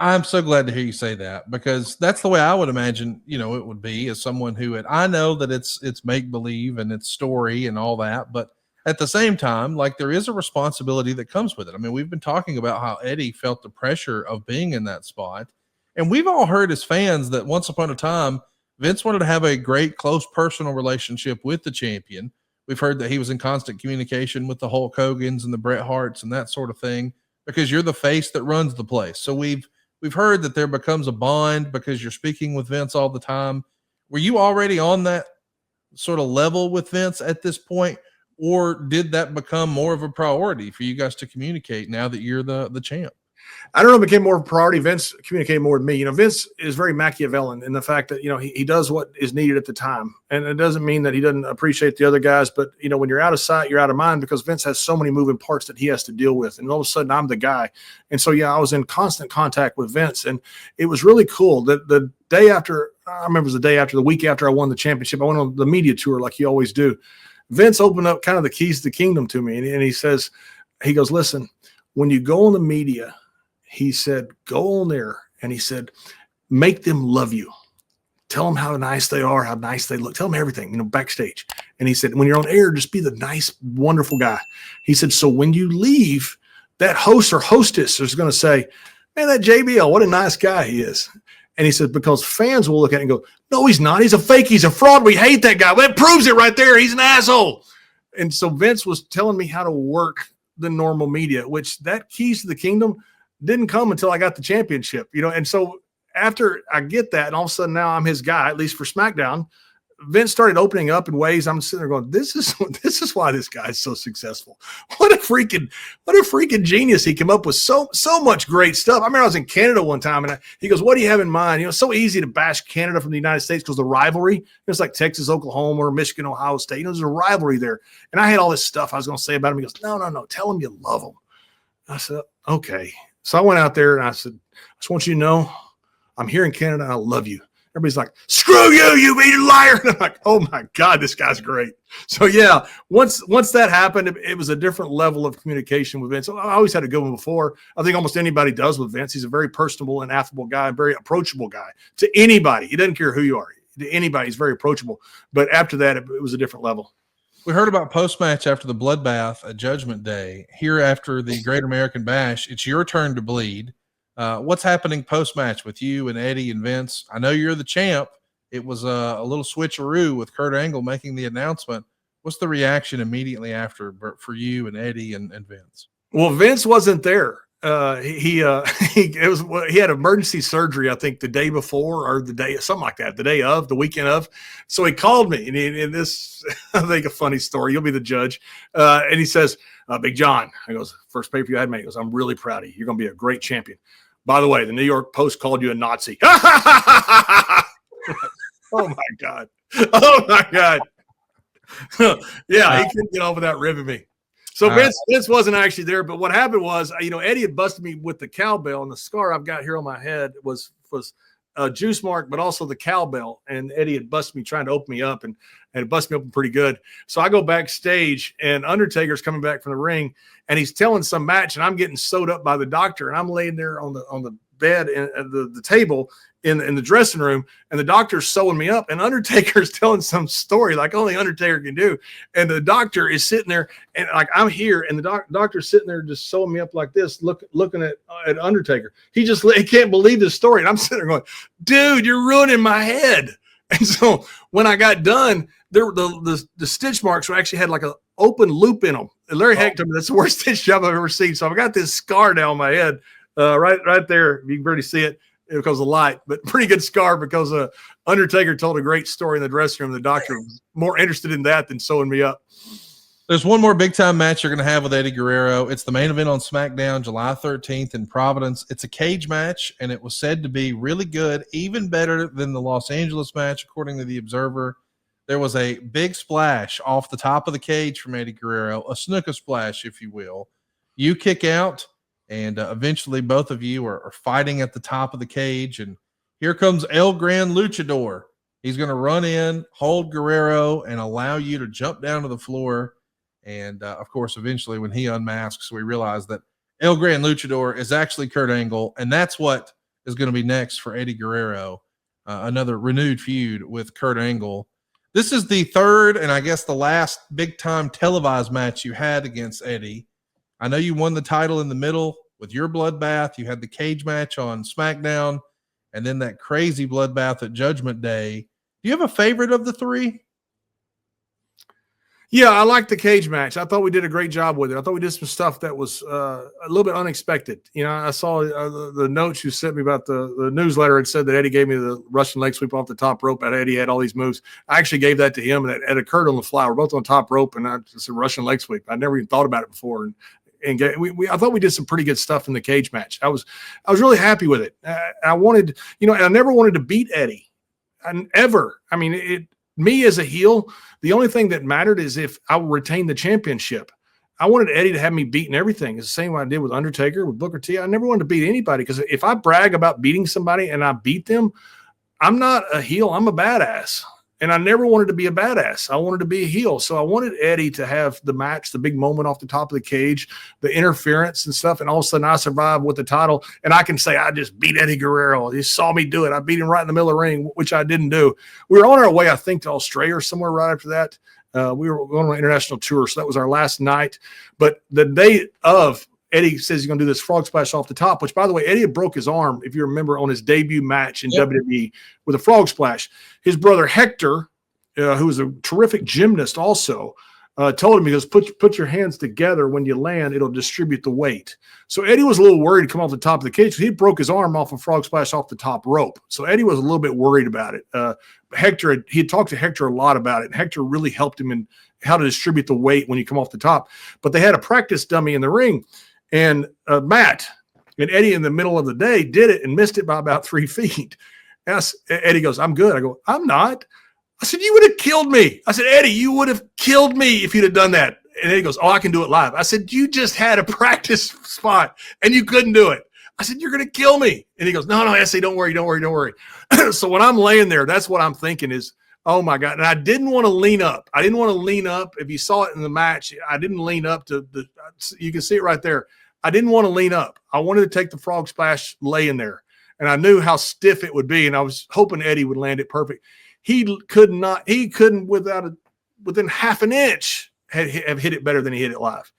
I'm so glad to hear you say that, because that's the way I would imagine, it would be, as someone who I know that it's make believe and it's story and all that, but at the same time, like, there is a responsibility that comes with it. I mean, we've been talking about how Eddie felt the pressure of being in that spot. And we've all heard as fans that once upon a time, Vince wanted to have a great, close personal relationship with the champion. We've heard that he was in constant communication with the Hulk Hogan's and the Bret Harts and that sort of thing, because you're the face that runs the place. So we've heard that there becomes a bond because you're speaking with Vince all the time. Were you already on that sort of level with Vince at this point, or did that become more of a priority for you guys to communicate now that you're the champ? I don't know, it became more of a priority. Vince communicated more with me. Vince is very Machiavellian in the fact that, he does what is needed at the time. And it doesn't mean that he doesn't appreciate the other guys, but, when you're out of sight, you're out of mind, because Vince has so many moving parts that he has to deal with. And all of a sudden I'm the guy. And so, I was in constant contact with Vince, and it was really cool that the day after, I remember it was the week after I won the championship, I went on the media tour like you always do. Vince opened up kind of the keys to the kingdom to me. And he goes, listen, when you go on the media, he said, go on there. And he said, make them love you. Tell them how nice they are, how nice they look. Tell them everything, backstage. And he said, when you're on air, just be the nice, wonderful guy. He said, so when you leave, that host or hostess is going to say, man, that JBL, what a nice guy he is. And he said, because fans will look at it and go, no, he's not. He's a fake. He's a fraud. We hate that guy. Well, that proves it right there. He's an asshole. And so Vince was telling me how to work the normal media, which that keys to the kingdom didn't come until I got the championship, and so after I get that, and all of a sudden now I'm his guy, at least for SmackDown, Vince started opening up in ways I'm sitting there going, this is why this guy's so successful. What a freaking genius. He came up with so much great stuff. I remember I was in Canada one time, and he goes, what do you have in mind? It's so easy to bash Canada from the United States because the rivalry, it's like Texas, Oklahoma, or Michigan, Ohio State. There's a rivalry there. And I had all this stuff I was going to say about him. He goes, no, tell him you love him. I said, okay. So I went out there and I said, I just want you to know I'm here in Canada and I love you. Everybody's like, screw you, you mean liar. And I'm like, oh my God, this guy's great. So yeah, once that happened, it was a different level of communication with Vince. I always had a good one before. I think almost anybody does with Vince. He's a very personable and affable guy, a very approachable guy to anybody. He doesn't care who you are. To anybody, he's very approachable. But after that, it was a different level. We heard about post-match after the bloodbath at Judgment Day. Here after the Great American Bash, it's your turn to bleed. What's happening post-match with you and Eddie and Vince? I know you're the champ. It was a little switcheroo with Kurt Angle making the announcement. What's the reaction immediately after for you and Eddie and Vince? Well, Vince wasn't there. He had emergency surgery, I think the day before or the day, something like that, the weekend of. So he called me and this, I think a funny story. You'll be the judge. And he says, Big John, I goes, first pay-per-view I had made. He goes, I'm really proud of you. You're going to be a great champion. By the way, the New York Post called you a Nazi. Oh my God. Oh my God. Yeah. He couldn't get over that ribbing me. So Vince wasn't actually there, but what happened was, Eddie had busted me with the cowbell, and the scar I've got here on my head was a juice mark, but also the cowbell. And Eddie had busted me trying to open me up, and it busted me open pretty good. So I go backstage, and Undertaker's coming back from the ring, and he's telling some match, and I'm getting sewed up by the doctor, and I'm laying there on the bed and the table in the dressing room, and the doctor's sewing me up, and Undertaker's telling some story like only Undertaker can do. And the doctor is sitting there, and like I'm here, and the doctor's sitting there just sewing me up like this, looking at Undertaker. He can't believe this story. And I'm sitting there going, dude, you're ruining my head. And so when I got done, the stitch marks actually had like an open loop in them. And Larry Hack told me that's the worst stitch job I've ever seen. So I've got this scar down my head, right there. You can barely see it because of light, but pretty good scar because Undertaker told a great story in the dressing room. The doctor was more interested in that than sewing me up. There's one more big time match you're going to have with Eddie Guerrero. It's the main event on SmackDown, July 13th in Providence. It's a cage match, and it was said to be really good, even better than the Los Angeles match, according to the Observer. There was a big splash off the top of the cage from Eddie Guerrero, a snooker splash, if you will. You kick out, and eventually both of you are fighting at the top of the cage, and here comes El Gran Luchador. He's going to run in, hold Guerrero, and allow you to jump down to the floor. And, of course, eventually when he unmasks, we realize that El Gran Luchador is actually Kurt Angle, and that's what is going to be next for Eddie Guerrero. Another renewed feud with Kurt Angle. This is the third and I guess the last big-time televised match you had against Eddie. I know you won the title in the middle with your bloodbath. You had the cage match on SmackDown, and then that crazy bloodbath at Judgment Day. Do you have a favorite of the three? Yeah, I like the cage match. I thought we did a great job with it. I thought we did some stuff that was a little bit unexpected. You know, I saw the notes you sent me about the newsletter. It said that Eddie gave me the Russian leg sweep off the top rope. And Eddie had all these moves. I actually gave that to him, and it occurred on the fly. We're both on top rope, and it's a Russian leg sweep. I never even thought about it before. And I thought we did some pretty good stuff in the cage match. I was really happy with it. I wanted, and I never wanted to beat Eddie, ever. I mean, me as a heel, the only thing that mattered is if I would retain the championship. I wanted Eddie to have me beating everything. It's the same way I did with Undertaker, with Booker T. I never wanted to beat anybody, because if I brag about beating somebody and I beat them, I'm not a heel. I'm a badass. And I never wanted to be a badass. I wanted to be a heel. So I wanted Eddie to have the match, the big moment off the top of the cage, the interference and stuff. And all of a sudden I survived with the title. And I can say, I just beat Eddie Guerrero. You saw me do it. I beat him right in the middle of the ring, which I didn't do. We were on our way, I think, to Australia or somewhere right after that. We were going on an international tour. So that was our last night. But the day of, Eddie says he's going to do this frog splash off the top, which, by the way, Eddie had broke his arm, if you remember, on his debut match in WWE with a frog splash. His brother Hector, who was a terrific gymnast also, told him, he goes, put your hands together when you land, it'll distribute the weight. So Eddie was a little worried to come off the top of the cage. He broke his arm off a frog splash off the top rope. So Eddie was a little bit worried about it. He had talked to Hector a lot about it, and Hector really helped him in how to distribute the weight when you come off the top. But they had a practice dummy in the ring. And Matt and Eddie in the middle of the day did it and missed it by about 3 feet. Eddie goes, I'm good. I go, I'm not. I said, you would have killed me. I said, Eddie, you would have killed me if you'd have done that. And Eddie goes, oh, I can do it live. I said, you just had a practice spot and you couldn't do it. I said, you're going to kill me. And he goes, no, Essie, don't worry. So when I'm laying there, that's what I'm thinking is, oh my God. And I didn't want to lean up. If you saw it in the match, I didn't lean up you can see it right there. I didn't want to lean up. I wanted to take the frog splash laying there. And I knew how stiff it would be. And I was hoping Eddie would land it perfect. He couldn't within half an inch have hit it better than he hit it live.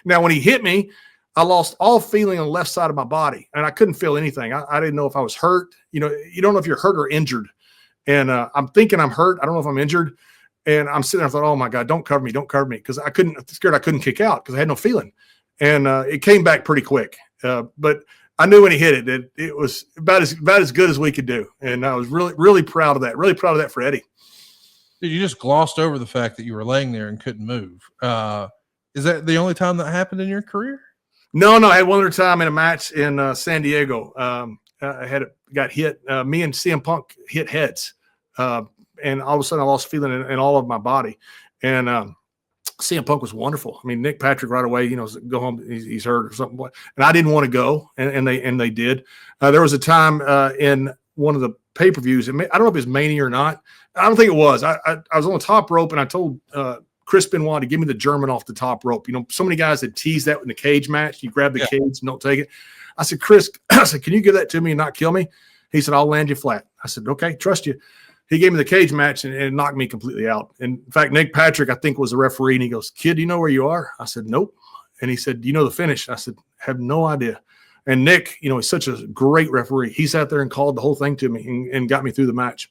Now when he hit me, I lost all feeling on the left side of my body and I couldn't feel anything. I didn't know if I was hurt. You don't know if you're hurt or injured. And I'm thinking I'm hurt. I don't know if I'm injured. And I'm sitting there, I thought, oh my God, don't cover me. Because I couldn't kick out because I had no feeling. And it came back pretty quick. But I knew when he hit it, it was about as good as we could do. And I was really, really proud of that. Really proud of that for Eddie. You just glossed over the fact that you were laying there and couldn't move. Is that the only time that happened in your career? No. I had one other time in a match in San Diego. I got hit. Me and CM Punk hit heads. And all of a sudden I lost feeling in all of my body. And CM Punk was wonderful. I mean, Nick Patrick right away, go home. He's hurt or something. And I didn't want to go, and they did. There was a time in one of the pay-per-views. I don't know if it was Mania or not. I don't think it was. I was on the top rope, and I told Chris Benoit to give me the German off the top rope. So many guys had teased that in the cage match. You grab the cage and don't take it. I said, Chris, can you give that to me and not kill me? He said, I'll land you flat. I said, okay, trust you. He gave me the cage match and knocked me completely out. And in fact, Nick Patrick, I think, was the referee. And he goes, kid, do you know where you are? I said, nope. And he said, do you know the finish? I said, have no idea. And Nick, he's such a great referee. He sat there and called the whole thing to me and got me through the match.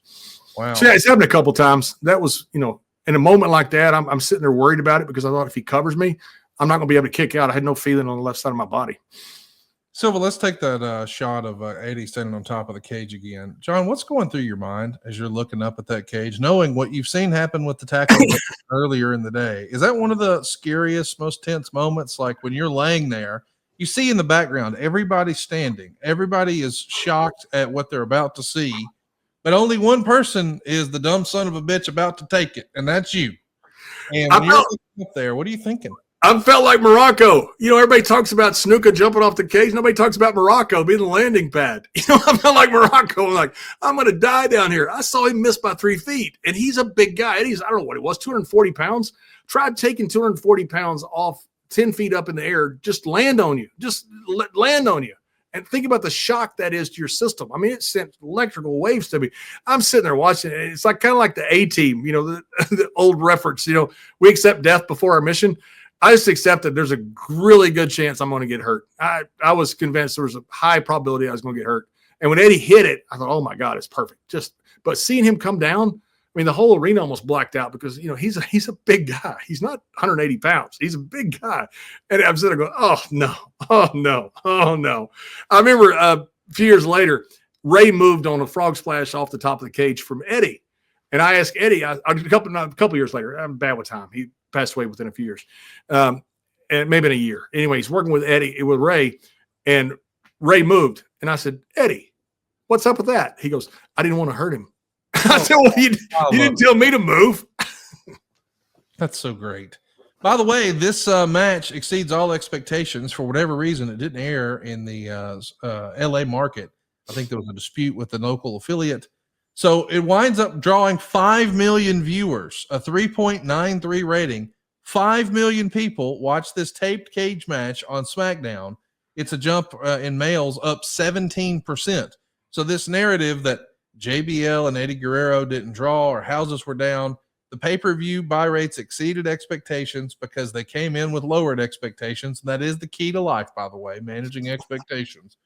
Wow. So yeah, it's happened a couple times. That was, in a moment like that, I'm sitting there worried about it because I thought if he covers me, I'm not going to be able to kick out. I had no feeling on the left side of my body. Silva, let's take that shot of Eddie standing on top of the cage again. John, what's going through your mind as you're looking up at that cage, knowing what you've seen happen with the tackle earlier in the day? Is that one of the scariest, most tense moments? Like when you're laying there, you see in the background, everybody's standing. Everybody is shocked at what they're about to see, but only one person is the dumb son of a bitch about to take it, and that's you. And when you're looking up there, what are you thinking? I felt like Morocco. Everybody talks about Snuka jumping off the cage. Nobody talks about Morocco being the landing pad. I felt like Morocco. I'm like, I'm going to die down here. I saw him miss by 3 feet, and he's a big guy. Eddie's, I don't know what it was, 240 pounds. Tried taking 240 pounds off 10 feet up in the air, just land on you. Just land on you. And think about the shock that is to your system. I mean, it sent electrical waves to me. I'm sitting there watching it. It's like kind of like the A-Team, the old reference, we accept death before our mission. I just accepted there's a really good chance I'm going to get hurt. I was convinced there was a high probability I was going to get hurt. And when Eddie hit it, I thought, oh my God, it's perfect. But seeing him come down, I mean, the whole arena almost blacked out because, he's a big guy. He's not 180 pounds. He's a big guy. And I'm sitting there going, oh no, oh no, oh no. I remember a few years later, Ray moved on a frog splash off the top of the cage from Eddie. And I asked Eddie, a couple years later, I'm bad with time. He passed away within a few years, and maybe in a year. Anyway, he's working with Ray, and Ray moved. And I said, Eddie, what's up with that? He goes, I didn't want to hurt him. I said, well, you didn't tell me to move. That's so great. By the way, this match exceeds all expectations. For whatever reason, it didn't air in the LA market. I think there was a dispute with the local affiliate. So it winds up drawing 5 million viewers, a 3.93 rating. 5 million people watch this taped cage match on SmackDown. It's a jump in males up 17%. So this narrative that JBL and Eddie Guerrero didn't draw or houses were down, the pay-per-view buy rates exceeded expectations because they came in with lowered expectations. And that is the key to life, by the way, managing expectations.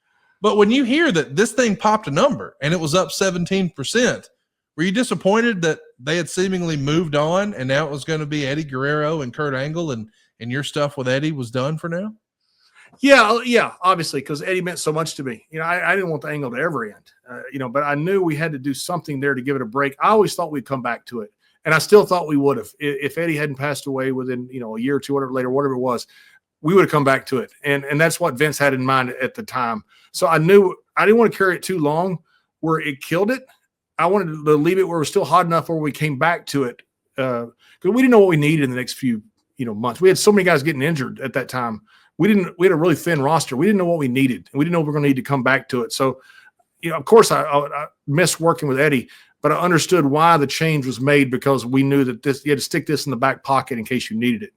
But when you hear that this thing popped a number and it was up 17%, were you disappointed that they had seemingly moved on and now it was going to be Eddie Guerrero and Kurt Angle and your stuff with Eddie was done for now? Yeah, obviously, because Eddie meant so much to me. I didn't want the angle to ever end, but I knew we had to do something there to give it a break. I always thought we'd come back to it, and I still thought we would have. If Eddie hadn't passed away within, a year or two, whatever it was, we would have come back to it. And that's what Vince had in mind at the time. So I knew I didn't want to carry it too long where it killed it. I wanted to leave it where it was still hot enough where we came back to it because we didn't know what we needed in the next few, months. We had so many guys getting injured at that time. We had a really thin roster. We didn't know what we needed. And we didn't know we were going to need to come back to it. So, of course I missed working with Eddie, but I understood why the change was made because we knew that you had to stick this in the back pocket in case you needed it.